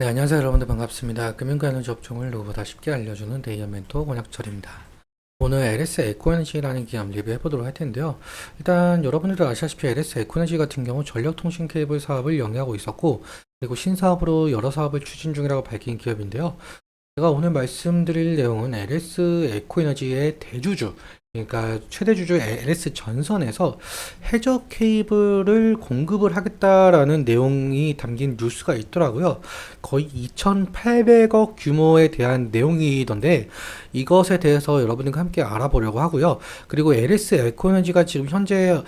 네, 안녕하세요. 여러분들 반갑습니다. 금융과 에너지 업종을 누구보다 쉽게 알려주는 데이어 멘토 권혁철입니다. 오늘 LS 에코에너지라는 기업 리뷰해 보도록 할 텐데요. 일단 여러분들도 아시다시피 LS 에코에너지 같은 경우 전력통신 케이블 사업을 영위하고 있었고, 그리고 신사업으로 여러 사업을 추진 중이라고 밝힌 기업인데요. 제가 오늘 말씀드릴 내용은 LS 에코에너지의 대주주, 그러니까 최대 주주 LS 전선에서 해저 케이블을 공급을 하겠다라는 내용이 담긴 뉴스가 있더라고요. 거의 2,800억 규모에 대한 내용이던데 이것에 대해서 여러분들과 함께 알아보려고 하고요. 그리고 LS 에코에너지가 지금 현재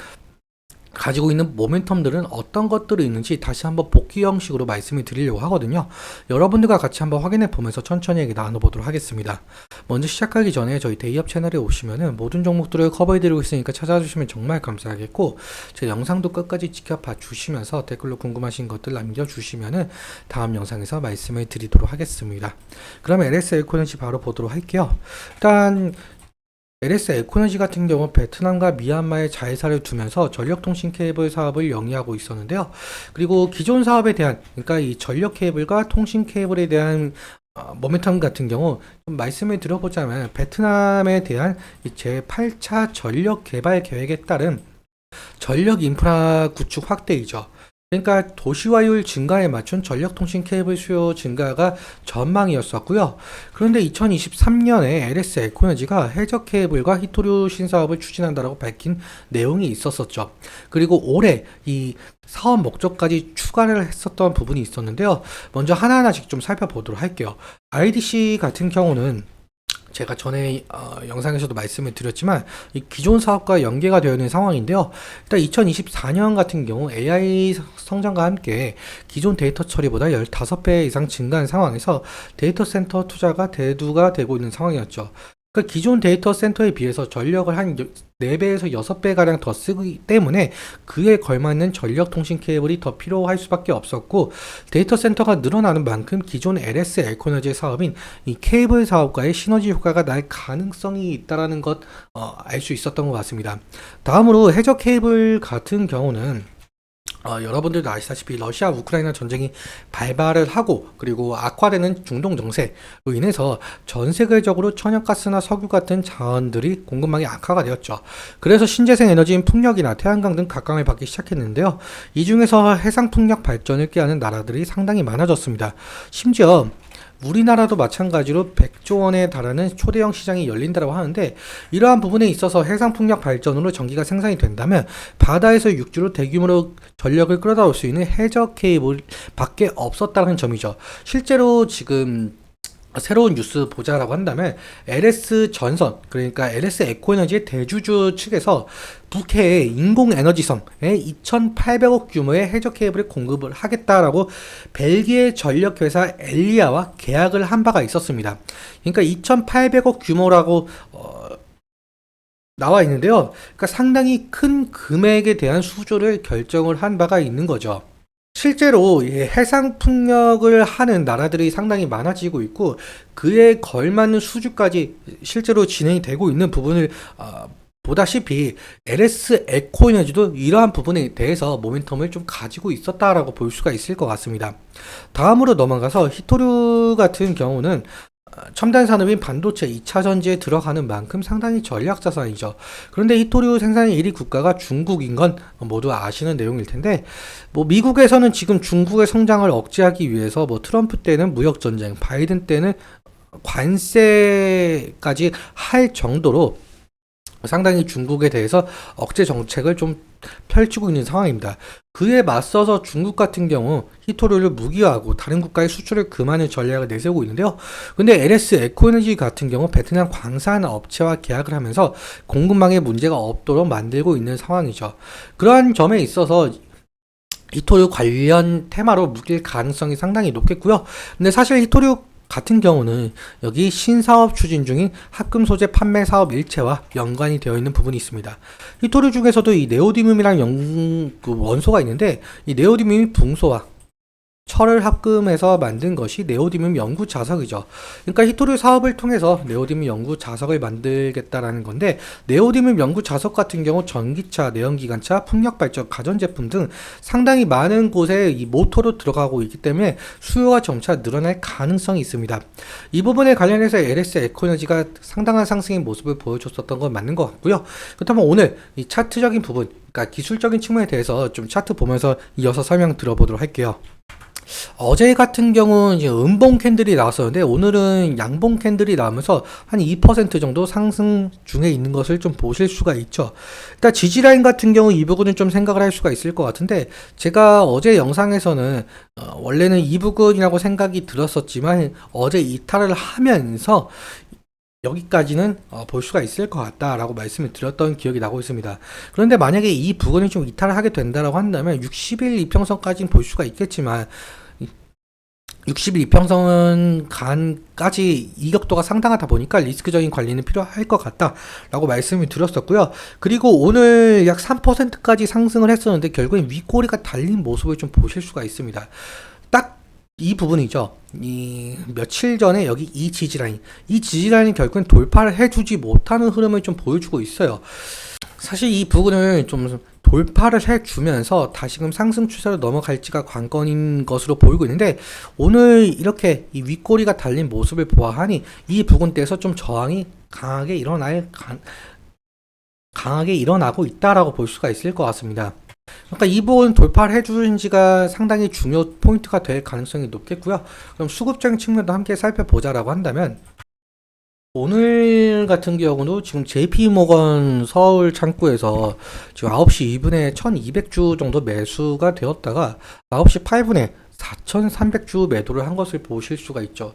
가지고 있는 모멘텀들은 어떤 것들이 있는지 다시 한번 복귀 형식으로 말씀을 드리려고 하거든요. 여러분들과 같이 한번 확인해 보면서 천천히 얘기 나눠보도록 하겠습니다. 먼저 시작하기 전에 저희 데이업 채널에 오시면은 모든 종목들을 커버해 드리고 있으니까 찾아주시면 정말 감사하겠고, 제 영상도 끝까지 지켜봐 주시면서 댓글로 궁금하신 것들 남겨주시면은 다음 영상에서 말씀을 드리도록 하겠습니다. 그럼 LS 에코너지 바로 보도록 할게요. 일단 LS 에코너지 같은 경우 베트남과 미얀마에 자회사를 두면서 전력통신 케이블 사업을 영위하고 있었는데요. 그리고 기존 사업에 대한, 그러니까 이 전력 케이블과 통신 케이블에 대한 모멘텀 같은 경우 좀 말씀을 드려보자면, 베트남에 대한 제8차 전력 개발 계획에 따른 전력 인프라 구축 확대이죠. 그러니까 도시화율 증가에 맞춘 전력통신 케이블 수요 증가가 전망이었었고요. 그런데 2023년에 LS 에코너지가 해저 케이블과 히토류 신사업을 추진한다고 밝힌 내용이 있었었죠. 그리고 올해 이 사업 목적까지 추가를 했었던 부분이 있었는데요. 먼저 하나하나씩 좀 살펴보도록 할게요. IDC 같은 경우는 제가 전에 영상에서도 말씀을 드렸지만 이 기존 사업과 연계가 되어 있는 상황인데요. 일단 2024년 같은 경우 AI 성장과 함께 기존 데이터 처리보다 15배 이상 증가한 상황에서 데이터 센터 투자가 대두가 되고 있는 상황이었죠. 그러니까 기존 데이터 센터에 비해서 전력을 한 4배에서 6배 가량 더 쓰기 때문에 그에 걸맞는 전력 통신 케이블이 더 필요할 수밖에 없었고, 데이터 센터가 늘어나는 만큼 기존 LS 에코너지의 사업인 이 케이블 사업과의 시너지 효과가 날 가능성이 있다라는 것 알 수 있었던 것 같습니다. 다음으로 해저 케이블 같은 경우는 여러분들도 아시다시피 러시아 우크라이나 전쟁이 발발을 하고, 그리고 악화되는 중동 정세로 인해서 전 세계적으로 천연가스나 석유 같은 자원들이 공급망이 악화가 되었죠. 그래서 신재생 에너지인 풍력이나 태양광 등 각광을 받기 시작했는데요. 이 중에서 해상 풍력 발전을 꾀하는 나라들이 상당히 많아졌습니다. 심지어 우리나라도 마찬가지로 100조 원에 달하는 초대형 시장이 열린다고 하는데, 이러한 부분에 있어서 해상풍력 발전으로 전기가 생산이 된다면 바다에서 육지로 대규모로 전력을 끌어다 올 수 있는 해저 케이블 밖에 없었다는 점이죠. 실제로 지금 새로운 뉴스 보자라고 한다면 LS 전선, 그러니까 LS 에코에너지의 대주주 측에서 북해의 인공에너지성에 2,800억 규모의 해저 케이블을 공급을 하겠다라고 벨기에 전력회사 엘리아와 계약을 한 바가 있었습니다. 그러니까 2,800억 규모라고 나와 있는데요. 그러니까 상당히 큰 금액에 대한 수주를 결정을 한 바가 있는 거죠. 실제로 해상 풍력을 하는 나라들이 상당히 많아지고 있고, 그에 걸맞는 수주까지 실제로 진행이 되고 있는 부분을 보다시피 LS 에코에너지도 이러한 부분에 대해서 모멘텀을 좀 가지고 있었다라고 볼 수가 있을 것 같습니다. 다음으로 넘어가서 히토류 같은 경우는 첨단 산업인 반도체 2차 전지에 들어가는 만큼 상당히 전략 자산이죠. 그런데 히토류 생산의 1위 국가가 중국인 건 모두 아시는 내용일 텐데, 미국에서는 지금 중국의 성장을 억제하기 위해서 트럼프 때는 무역 전쟁, 바이든 때는 관세까지 할 정도로 상당히 중국에 대해서 억제 정책을 좀 펼치고 있는 상황입니다. 그에 맞서서 중국 같은 경우 히토류를 무기화하고 다른 국가에 수출을 금하는 전략을 내세우고 있는데요. 근데 LS 에코에너지 같은 경우 베트남 광산 업체와 계약을 하면서 공급망에 문제가 없도록 만들고 있는 상황이죠. 그러한 점에 있어서 히토류 관련 테마로 묶일 가능성이 상당히 높겠고요. 근데 사실 히토류 같은 경우는 여기 신사업 추진 중인 합금 소재 판매 사업 일체와 연관이 되어 있는 부분이 있습니다. 히토류 중에서도 이 네오디뮴이라는 원소가 있는데, 이 네오디뮴이 붕소와 철을 합금해서 만든 것이 네오디뮴 연구 자석이죠. 그러니까 히토류 사업을 통해서 네오디뮴 연구 자석을 만들겠다라는 건데, 네오디뮴 연구 자석 같은 경우 전기차, 내연기관차, 풍력발전, 가전제품 등 상당히 많은 곳에 이 모터로 들어가고 있기 때문에 수요가 점차 늘어날 가능성이 있습니다. 이 부분에 관련해서 LS 에코에너지가 상당한 상승의 모습을 보여줬었던 건 맞는 것 같고요. 그렇다면 오늘 이 차트적인 부분, 그러니까 기술적인 측면에 대해서 좀 차트 보면서 이어서 설명 들어보도록 할게요. 어제 같은 경우는 이제 음봉 캔들이 나왔었는데, 오늘은 양봉 캔들이 나오면서 한 2% 정도 상승 중에 있는 것을 좀 보실 수가 있죠. 일단 지지라인 같은 경우 이 부분은 좀 생각을 할 수가 있을 것 같은데, 제가 어제 영상에서는 원래는 이 부분이라고 생각이 들었었지만 어제 이탈을 하면서 여기까지는 볼 수가 있을 것 같다라고 말씀을 드렸던 기억이 나고 있습니다. 그런데 만약에 이 부분이 좀 이탈을 하게 된다라고 한다면 60일 이평선까지는 볼 수가 있겠지만, 60일 이평선 간까지 이격도가 상당하다 보니까 리스크적인 관리는 필요할 것 같다라고 말씀을 드렸었고요. 그리고 오늘 약 3%까지 상승을 했었는데 결국엔 윗꼬리가 달린 모습을 좀 보실 수가 있습니다. 딱 이 부분이죠. 이 며칠 전에 여기 이 지지라인이 결국엔 돌파를 해주지 못하는 흐름을 좀 보여주고 있어요. 사실 이 부분을 좀 돌파를 해주면서 다시금 상승 추세로 넘어갈지가 관건인 것으로 보이고 있는데, 오늘 이렇게 이 윗꼬리가 달린 모습을 보아하니 이 부분대에서 좀 저항이 강하게 일어나고 있다라고 볼 수가 있을 것 같습니다. 그러니까 이 부분 돌파를 해주는지가 상당히 중요 포인트가 될 가능성이 높겠고요. 그럼 수급적인 측면도 함께 살펴보자라고 한다면, 오늘 같은 경우도 지금 JP모건 서울 창구에서 지금 9시 2분에 1200주 정도 매수가 되었다가 9시 8분에 4300주 매도를 한 것을 보실 수가 있죠.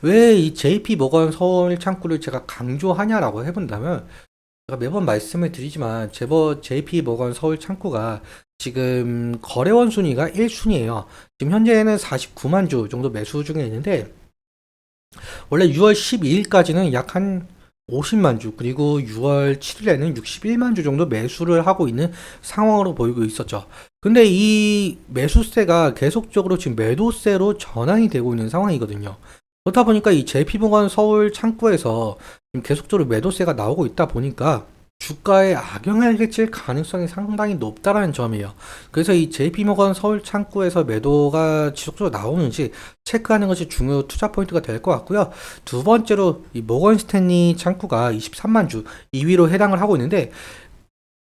왜 이 JP모건 서울 창구를 제가 강조하냐라고 해본다면, 제가 매번 말씀을 드리지만 JP모건 서울 창구가 지금 거래원 순위가 1순위예요. 지금 현재는 49만 주 정도 매수 중에 있는데, 원래 6월 12일까지는 약 한 50만 주, 그리고 6월 7일에는 61만 주 정도 매수를 하고 있는 상황으로 보이고 있었죠. 근데 이 매수세가 계속적으로 지금 매도세로 전환이 되고 있는 상황이거든요. 그렇다 보니까 이 JP모건 서울 창구에서 지금 계속적으로 매도세가 나오고 있다 보니까 주가에 악영향을 끼칠 가능성이 상당히 높다라는 점이에요. 그래서 이 JP모건 서울 창구에서 매도가 지속적으로 나오는지 체크하는 것이 중요 투자 포인트가 될 것 같고요. 두 번째로 이 모건 스탠리 창구가 23만 주 2위로 해당을 하고 있는데,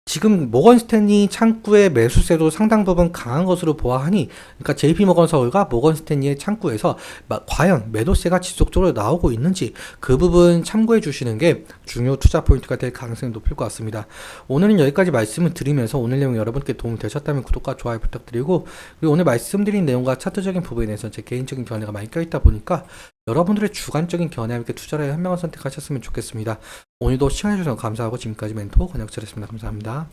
지금 모건 스탠리 창구의 매수세도 상당 부분 강한 것으로 보아하니, 그러니까 JP모건 서울과 모건 스탠리의 창구에서 과연 매도세가 지속적으로 나오고 있는지 그 부분 참고해 주시는 게 중요 투자 포인트가 될 가능성이 높을 것 같습니다. 오늘은 여기까지 말씀을 드리면서 오늘 내용 여러분께 도움이 되셨다면 구독과 좋아요 부탁드리고, 그리고 오늘 말씀드린 내용과 차트적인 부분에 대해서 제 개인적인 견해가 많이 껴있다 보니까 여러분들의 주관적인 견해와 함께 투자를 현명한 선택하셨으면 좋겠습니다. 오늘도 시청해주셔서 감사하고 지금까지 멘토 권혁철이었습니다. 감사합니다.